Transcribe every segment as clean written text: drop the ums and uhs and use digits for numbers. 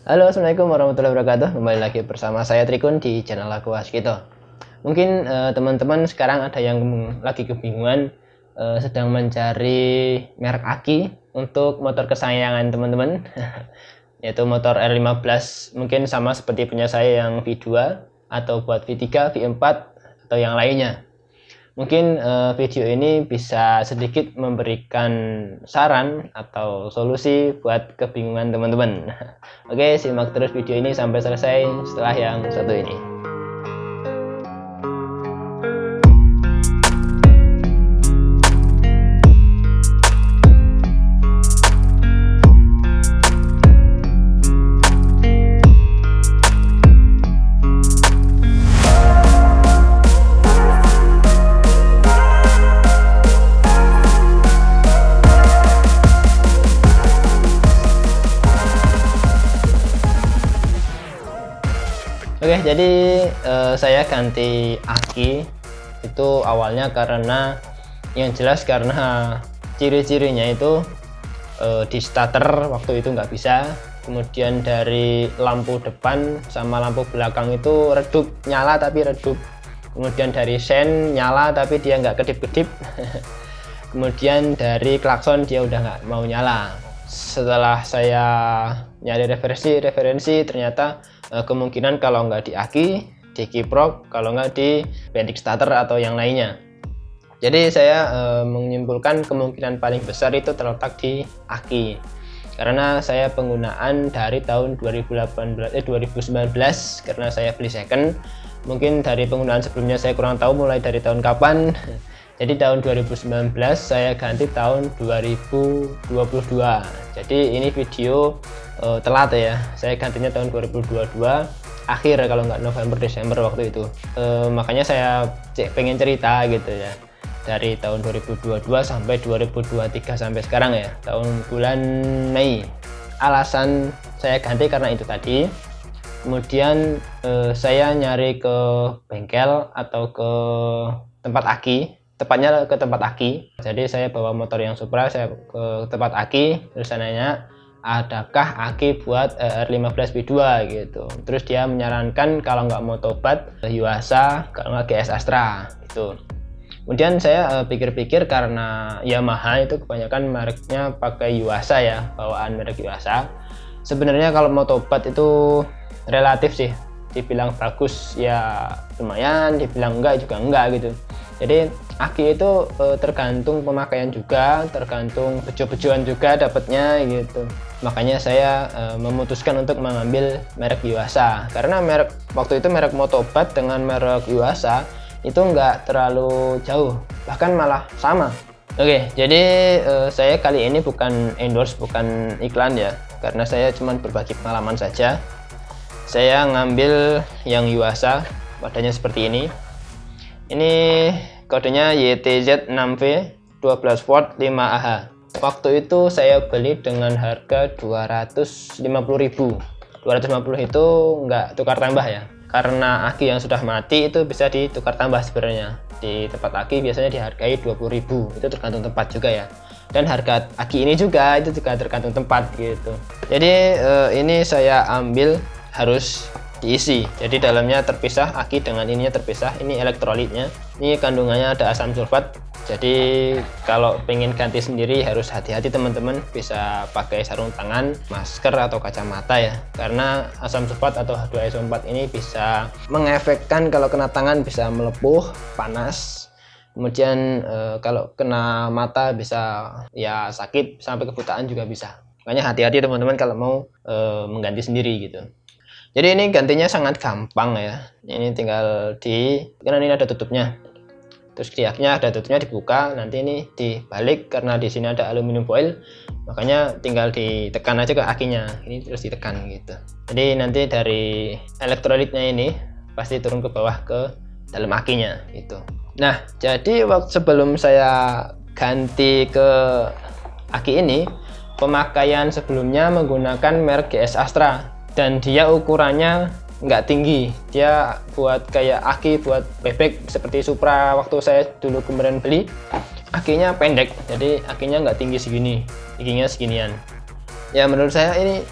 Halo, assalamualaikum warahmatullahi wabarakatuh. Kembali lagi bersama saya Trikun di channel aku Waskito. Mungkin teman-teman sekarang ada yang lagi kebingungan sedang mencari merek aki untuk motor kesayangan teman-teman, yaitu motor R15. Mungkin sama seperti punya saya yang V2 atau buat V3, V4 atau yang lainnya. Mungkin video ini bisa sedikit memberikan saran atau solusi buat kebingungan teman-teman. Oke, simak terus video ini sampai selesai setelah yang satu ini. Oke, jadi saya ganti aki itu awalnya karena yang jelas karena ciri-cirinya itu di starter waktu itu nggak bisa, kemudian dari lampu depan sama lampu belakang itu redup, nyala tapi redup, kemudian dari sen nyala tapi dia nggak kedip-kedip, kemudian dari klakson dia udah nggak mau nyala. Setelah saya nyari referensi ternyata kemungkinan kalau nggak di aki, di kiprok, kalau nggak di bendix starter atau yang lainnya. Jadi saya menyimpulkan kemungkinan paling besar itu terletak di aki, karena saya penggunaan dari tahun 2019 karena saya beli second. Mungkin dari penggunaan sebelumnya saya kurang tahu mulai dari tahun kapan. Jadi tahun 2019 saya ganti tahun 2022. Jadi ini video telat ya, saya gantinya tahun 2022 akhir kalau nggak November Desember waktu itu. Makanya saya pengen cerita gitu ya, dari tahun 2022 sampai 2023 sampai sekarang ya, tahun bulan Mei. Alasan saya ganti karena itu tadi. Kemudian saya nyari ke bengkel atau ke tempat aki, tepatnya ke tempat aki. Jadi saya bawa motor yang Supra, saya ke tempat aki, terus saya nanya adakah aki buat R15 V2 gitu. Terus dia menyarankan kalau nggak mau tobat Yuasa, kalau nggak GS Astra gitu. Kemudian saya pikir-pikir karena Yamaha itu kebanyakan mereknya pakai Yuasa ya, bawaan merek Yuasa. Sebenarnya kalau mau tobat itu relatif sih, dibilang bagus ya lumayan, dibilang enggak juga enggak gitu. Jadi aki itu tergantung pemakaian juga, tergantung bejo-bejoan juga dapatnya gitu. Makanya saya memutuskan untuk mengambil merek Yuasa, karena merek waktu itu merek motobat dengan merek Yuasa itu enggak terlalu jauh, bahkan malah sama. Oke, jadi saya kali ini bukan endorse, bukan iklan ya, karena saya cuma berbagi pengalaman saja. Saya ngambil yang Yuasa, wadahnya seperti ini. Ini kodenya YTZ6V 12 volt 5Ah. Waktu itu saya beli dengan harga 250.000. 250 itu nggak tukar tambah ya, karena aki yang sudah mati itu bisa ditukar tambah sebenarnya. Di tempat aki biasanya dihargai 20.000, itu tergantung tempat juga ya. Dan harga aki ini juga itu juga tergantung tempat gitu. Jadi ini saya ambil harus diisi, jadi dalamnya terpisah, aki dengan ininya terpisah. Ini elektrolitnya, ini kandungannya ada asam sulfat. Jadi kalau pengen ganti sendiri harus hati-hati teman-teman, bisa pakai sarung tangan, masker atau kacamata ya, karena asam sulfat atau H2SO4 ini bisa mengefekkan kalau kena tangan, bisa melepuh, panas. Kemudian kalau kena mata bisa ya sakit, sampai kebutaan juga bisa. Makanya hati-hati teman-teman kalau mau mengganti sendiri gitu. Jadi ini gantinya sangat gampang ya. Ini tinggal karena ini ada tutupnya. Terus di akinya ada tutupnya, dibuka, nanti ini dibalik karena di sini ada aluminium foil. Makanya tinggal ditekan aja ke akinya. Ini terus ditekan gitu. Jadi nanti dari elektrolitnya ini pasti turun ke bawah ke dalam akinya gitu. Nah, jadi waktu sebelum saya ganti ke aki ini, pemakaian sebelumnya menggunakan merek GS Astra. Dan dia ukurannya nggak tinggi, dia buat kayak aki buat bebek seperti Supra waktu saya dulu kemarin beli, akinya pendek, jadi akinya nggak tinggi segini, tingginya seginian. Ya menurut saya ini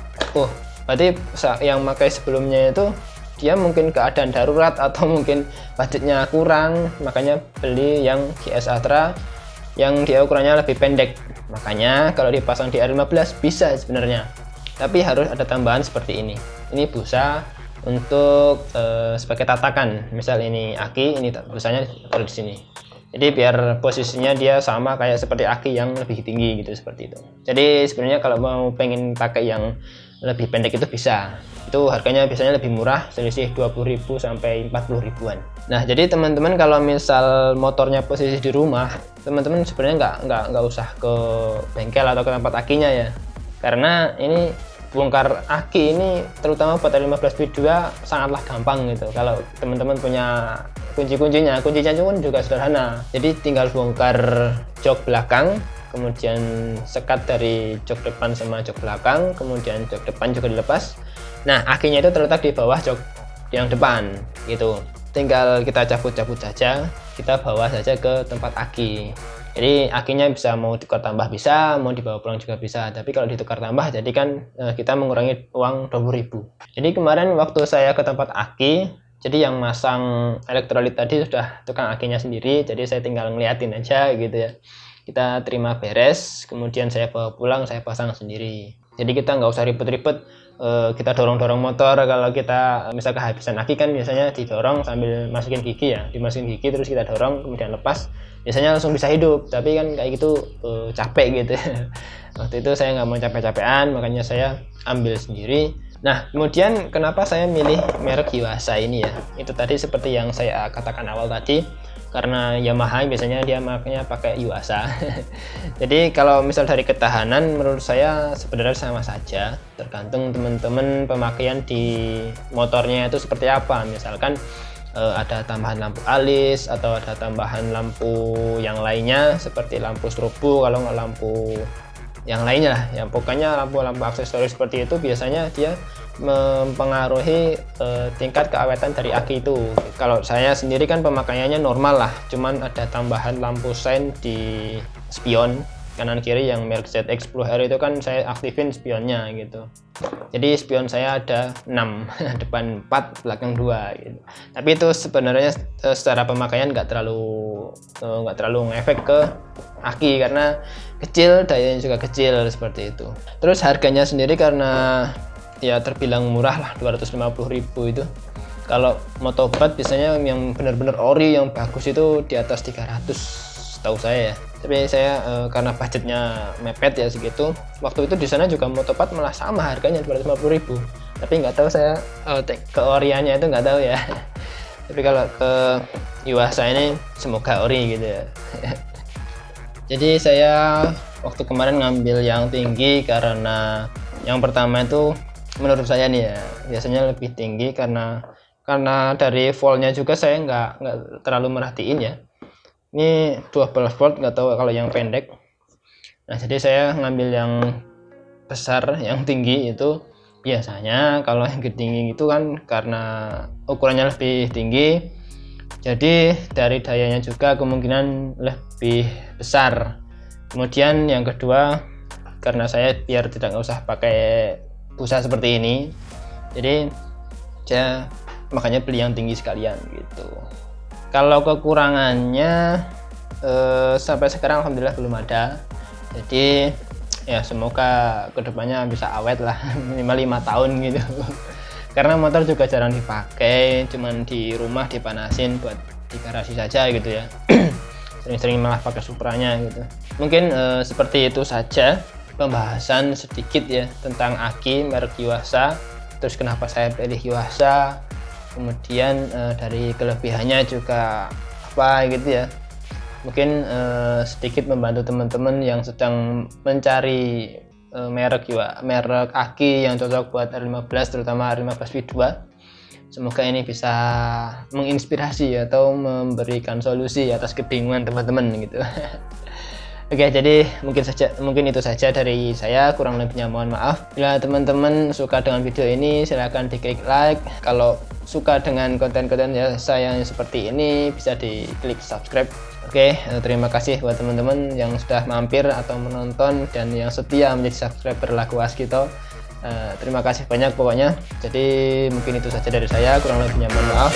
Berarti yang pakai sebelumnya itu dia mungkin keadaan darurat atau mungkin budgetnya kurang, makanya beli yang GS Atra yang dia ukurannya lebih pendek. Makanya kalau dipasang di R15 bisa sebenarnya, tapi harus ada tambahan seperti ini. Ini busa untuk sebagai tatakan. Misal ini aki, ini busanya taruh di sini. Jadi biar posisinya dia sama kayak seperti aki yang lebih tinggi gitu, seperti itu. Jadi sebenarnya kalau mau pengen pakai yang lebih pendek itu bisa. Itu harganya biasanya lebih murah, selisih 20.000 sampai 40 ribuan. Nah, jadi teman-teman kalau misal motornya posisi di rumah, teman-teman sebenarnya nggak usah ke bengkel atau ke tempat akinya ya. Karena ini bongkar aki ini terutama buat R15 V2 sangatlah gampang gitu. Kalau teman-teman punya kuncinya pun juga sederhana. Jadi tinggal bongkar jok belakang, kemudian sekat dari jok depan sama jok belakang, kemudian jok depan juga dilepas. Nah, akinya itu terletak di bawah jok yang depan gitu. Tinggal kita cabut-cabut saja, kita bawa saja ke tempat aki. Jadi akinya bisa mau ditukar tambah bisa, mau dibawa pulang juga bisa. Tapi kalau ditukar tambah jadi kan kita mengurangi uang 20.000. Jadi kemarin waktu saya ke tempat aki, jadi yang masang elektrolit tadi sudah tukang akinya sendiri, jadi saya tinggal ngeliatin aja gitu ya. Kita terima beres, kemudian saya bawa pulang, saya pasang sendiri. Jadi kita nggak usah ribet-ribet, kita dorong-dorong motor. Kalau kita misal kehabisan aki kan biasanya didorong sambil masukin gigi ya, dimasukin gigi terus kita dorong kemudian lepas, biasanya langsung bisa hidup. Tapi kan kayak gitu capek gitu. Waktu itu saya nggak mau capek-capean, makanya saya ambil sendiri. Nah, kemudian kenapa saya milih merek Yuasa ini ya? Itu tadi seperti yang saya katakan awal tadi, karena Yamaha biasanya dia makanya pakai Yuasa. Jadi kalau misal dari ketahanan menurut saya sebenarnya sama saja, tergantung teman-teman pemakaian di motornya itu seperti apa. Misalkan ada tambahan lampu alis atau ada tambahan lampu yang lainnya seperti lampu strobo, kalau nggak lampu yang lainnya lah, yang pokoknya lampu-lampu aksesoris seperti itu biasanya dia mempengaruhi tingkat keawetan dari aki itu. Kalau saya sendiri kan pemakaiannya normal lah, cuman ada tambahan lampu sein di spion kanan kiri yang merek ZX10R itu kan saya aktifin spionnya gitu. Jadi spion saya ada 6, depan 4, belakang 2 gitu. Tapi itu sebenarnya secara pemakaian nggak terlalu ngefek ke aki karena kecil, dayanya juga kecil seperti itu. Terus harganya sendiri karena ya terbilang murah lah, 250.000 itu. Kalau motobat biasanya yang benar-benar ori yang bagus itu di atas 300 tahu saya ya. Tapi saya karena budgetnya mepet ya segitu, waktu itu di sana juga motobat malah sama harganya 250.000. Tapi nggak tahu saya ke oriannya itu nggak tahu ya. Tapi kalau ke Yuasa ini semoga ori gitu ya. Jadi saya waktu kemarin ngambil yang tinggi karena yang pertama itu menurut saya nih ya biasanya lebih tinggi karena dari voltnya juga saya nggak terlalu merhatiin ya. Ini 12 volt, nggak tahu kalau yang pendek. Nah, jadi saya ngambil yang besar, yang tinggi itu. Biasanya kalau yang tinggi itu kan karena ukurannya lebih tinggi, jadi dari dayanya juga kemungkinan lebih besar. Kemudian yang kedua, karena saya biar tidak usah pakai busa seperti ini, jadi saya makanya beli yang tinggi sekalian gitu. Kalau kekurangannya sampai sekarang alhamdulillah belum ada. Jadi ya semoga kedepannya bisa awet lah, minimal 5 tahun gitu. Karena motor juga jarang dipakai, cuman di rumah dipanasin buat di garasi saja gitu ya. Sering-sering malah pakai Supranya gitu. Mungkin seperti itu saja pembahasan sedikit ya tentang aki merek Yuasa. Terus kenapa saya pilih Yuasa, kemudian dari kelebihannya juga apa gitu ya. Mungkin sedikit membantu teman-teman yang sedang mencari merek aki yang cocok buat R15, terutama R15 V2. Semoga ini bisa menginspirasi atau memberikan solusi atas kebingungan teman-teman gitu. Oke, jadi mungkin itu saja dari saya, kurang lebihnya mohon maaf. Bila teman-teman suka dengan video ini silahkan diklik like. Kalau suka dengan konten-konten saya yang seperti ini bisa diklik subscribe. Oke, terima kasih buat teman-teman yang sudah mampir atau menonton dan yang setia menjadi subscriber lagu Waskito. Terima kasih banyak pokoknya. Jadi mungkin itu saja dari saya, kurang lebihnya mohon maaf.